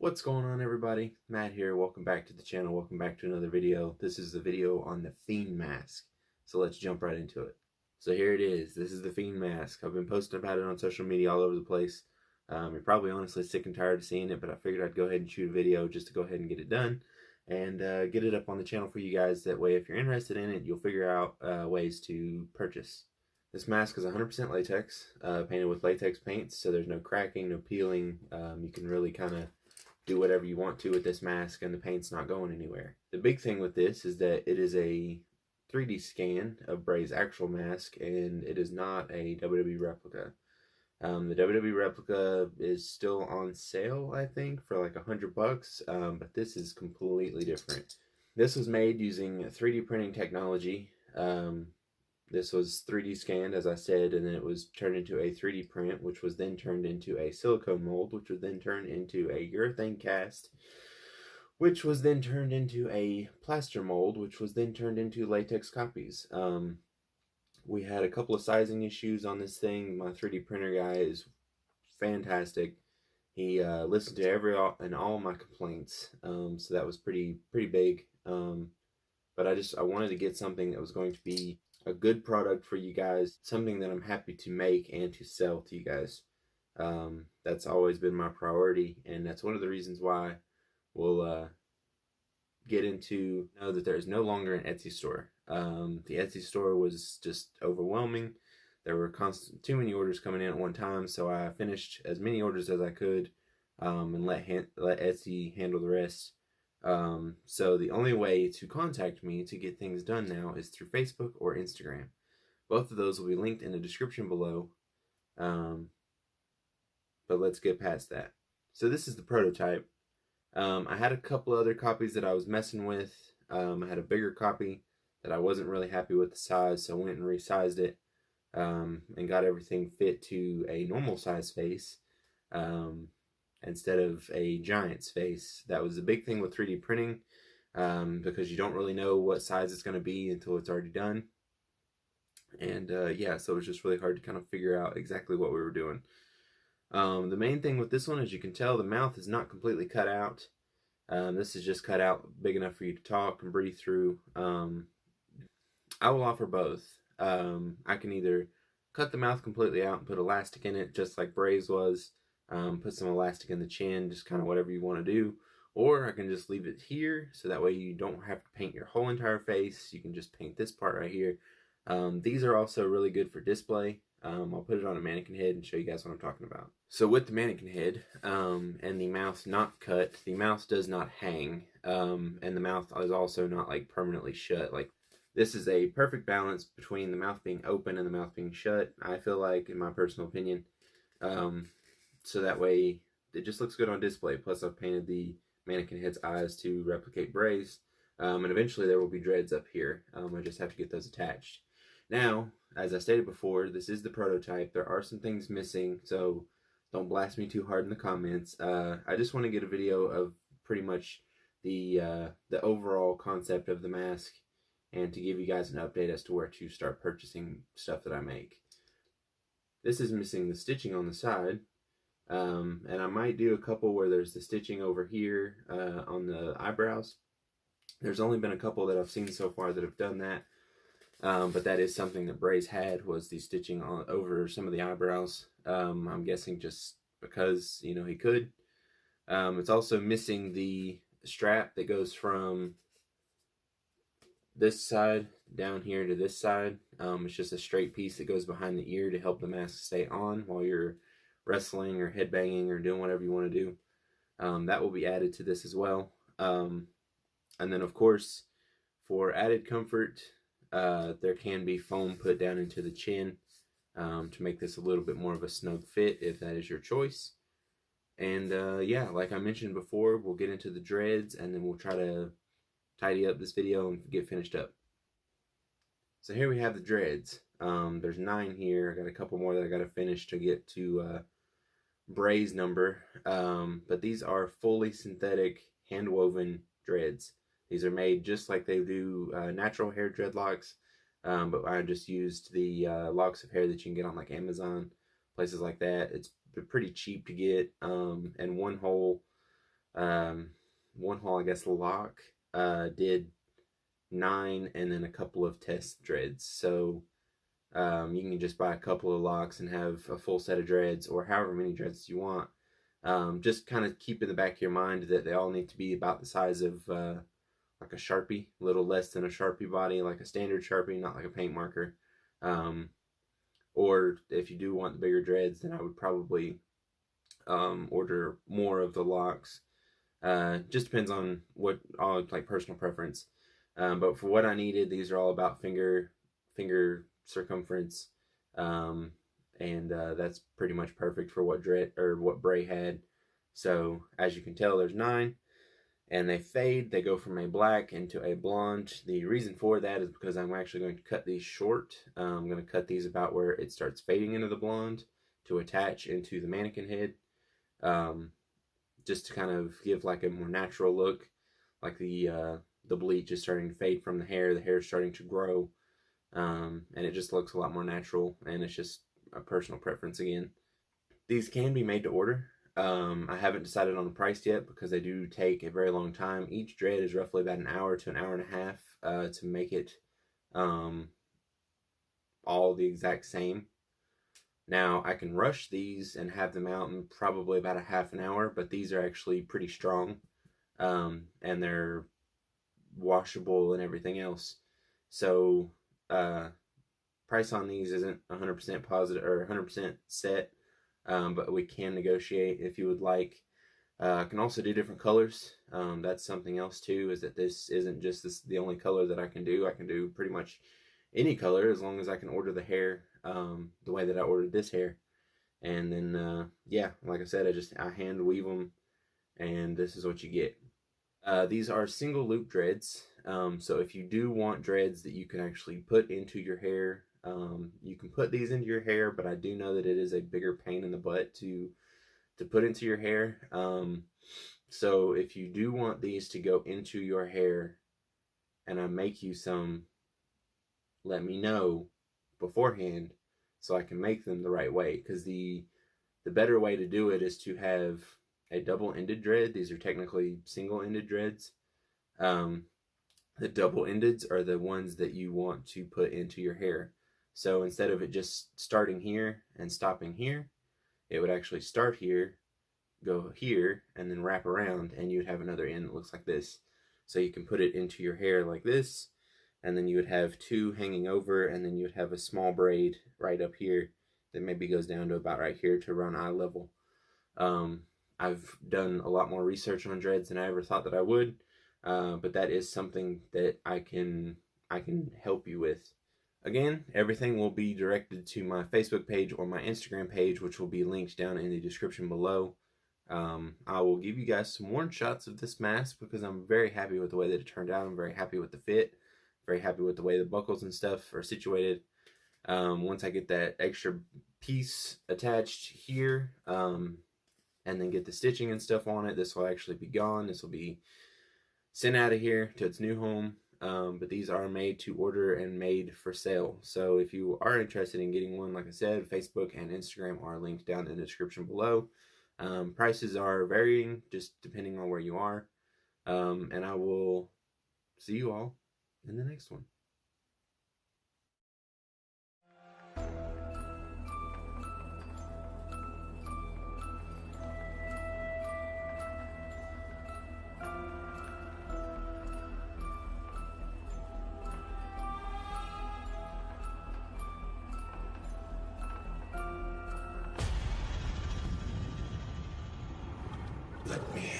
What's going on, everybody? Matt here. Welcome back to the channel. Welcome back to another video. This is the video on the Fiend mask. So let's jump right into it. So here it is. This is the Fiend mask. I've been posting about it on social media all over the place. You're probably honestly sick and tired of seeing it, but I figured I'd go ahead and shoot a video just to go ahead and get it done and get it up on the channel for you guys. That way, if you're interested in it, you'll figure out ways to purchase. This mask is 100% latex, painted with latex paints, so there's no cracking, no peeling. You can really kind of do whatever you want to with this mask and the paint's not going anywhere. The big thing with this is that it is a 3D scan of Bray's actual mask, and it is not a WWE replica. The WWE replica is still on sale, I think, for like $100, but this is completely different. This was made using 3D printing technology. This was 3D scanned, as I said, and then it was turned into a 3D print, which was then turned into a silicone mold, which was then turned into a urethane cast, which was then turned into a plaster mold, which was then turned into latex copies. We had a couple of sizing issues on this thing. My 3D printer guy is fantastic. He listened to all my complaints, so that was pretty big. But I wanted to get something that was going to be a good product for you guys, something that I'm happy to make and to sell to you guys. That's always been my priority, and that's one of the reasons why we'll get into know that there's no longer an Etsy store. The Etsy store was just overwhelming. There were too many orders coming in at one time, so I finished as many orders as I could and let Etsy handle the rest. So the only way to contact me to get things done now is through Facebook or Instagram. Both of those will be linked in the description below. But let's get past that. So this is the prototype. I had a couple other copies that I was messing with. I had a bigger copy that I wasn't really happy with the size, so I went and resized it and got everything fit to a normal size face. Instead of a giant's face. That was the big thing with 3D printing, because you don't really know what size it's going to be until it's already done. And yeah, so it was just really hard to kind of figure out exactly what we were doing. The main thing with this one, as you can tell, the mouth is not completely cut out. This is just cut out big enough for you to talk and breathe through. I will offer both. I can either cut the mouth completely out and put elastic in it, just like Bray's was. Put some elastic in the chin, just kind of whatever you want to do. Or I can just leave it here, so that way you don't have to paint your whole entire face. You can just paint this part right here. These are also really good for display. I'll put it on a mannequin head and show you guys what I'm talking about. So with the mannequin head and the mouth not cut, the mouth does not hang. And the mouth is also not like permanently shut. Like, this is a perfect balance between the mouth being open and the mouth being shut, I feel like, in my personal opinion. So that way it just looks good on display. Plus I've painted the mannequin head's eyes to replicate Bray's. And eventually there will be dreads up here. I just have to get those attached. Now, as I stated before, this is the prototype. There are some things missing, so don't blast me too hard in the comments. I just want to get a video of pretty much the overall concept of the mask, and to give you guys an update as to where to start purchasing stuff that I make. This is missing the stitching on the side. And I might do a couple where there's the stitching over here on the eyebrows. There's only been a couple that I've seen so far that have done that. But that is something that Bray's had, was the stitching over some of the eyebrows. I'm guessing just because, you know, he could. It's also missing the strap that goes from this side down here to this side. It's just a straight piece that goes behind the ear to help the mask stay on while you're wrestling or headbanging or doing whatever you want to do. That will be added to this as well. And then, of course, for added comfort, there can be foam put down into the chin to make this a little bit more of a snug fit, if that is your choice. And yeah, like I mentioned before, we'll get into the dreads, and then we'll try to tidy up this video and get finished up. So here we have the dreads. There's 9 here. I got a couple more that I got to finish to get to Bray's number. But these are fully synthetic, hand-woven dreads. These are made just like they do natural hair dreadlocks. But I just used the locks of hair that you can get on like Amazon, places like that. It's pretty cheap to get. And one hole One haul, I guess, lock did 9, and then a couple of test dreads. So you can just buy a couple of locks and have a full set of dreads, or however many dreads you want. Just kind of keep in the back of your mind that they all need to be about the size of like a Sharpie, a little less than a Sharpie body, like a standard Sharpie, not like a paint marker. Or if you do want the bigger dreads, then I would probably order more of the locks. Just depends on what, all like personal preference. But for what I needed, these are all about finger circumference, and that's pretty much perfect for what dread or what Bray had. So as you can tell, there's 9, and they fade. They go from a black into a blonde. The reason for that is because I'm actually going to cut these short. I'm going to cut these about where it starts fading into the blonde to attach into the mannequin head, just to kind of give like a more natural look, like the bleach is starting to fade from the hair is starting to grow, and it just looks a lot more natural, and it's just a personal preference again. These can be made to order. I haven't decided on the price yet because they do take a very long time. Each dread is roughly about an hour to an hour and a half to make it all the exact same. Now, I can rush these and have them out in probably about a half an hour, but these are actually pretty strong, and they're washable and everything else. So price on these isn't 100% positive or 100% set, but we can negotiate if you would like. I can also do different colors. That's something else too, is that this isn't just the only color that I can do. I can do pretty much any color as long as I can order the hair the way that I ordered this hair. And then yeah, like I said, I hand weave them, and this is what you get. These are single loop dreads, so if you do want dreads that you can actually put into your hair, you can put these into your hair, but I do know that it is a bigger pain in the butt to put into your hair. So if you do want these to go into your hair and I make you some, let me know beforehand so I can make them the right way, because the better way to do it is to have a double-ended dread. These are technically single-ended dreads. The double-endeds are the ones that you want to put into your hair. So instead of it just starting here and stopping here, it would actually start here, go here, and then wrap around, and you'd have another end that looks like this. So you can put it into your hair like this, and then you would have 2 hanging over, and then you would have a small braid right up here that maybe goes down to about right here to around eye level. I've done a lot more research on dreads than I ever thought that I would, but that is something that I can help you with. Again, everything will be directed to my Facebook page or my Instagram page, which will be linked down in the description below. I will give you guys some worn shots of this mask because I'm very happy with the way that it turned out. I'm very happy with the fit, very happy with the way the buckles and stuff are situated. Once I get that extra piece attached here, and then get the stitching and stuff on it, this will actually be gone. This will be sent out of here to its new home. But these are made to order and made for sale. So if you are interested in getting one, like I said, Facebook and Instagram are linked down in the description below. Prices are varying just depending on where you are. And I will see you all in the next one. Let me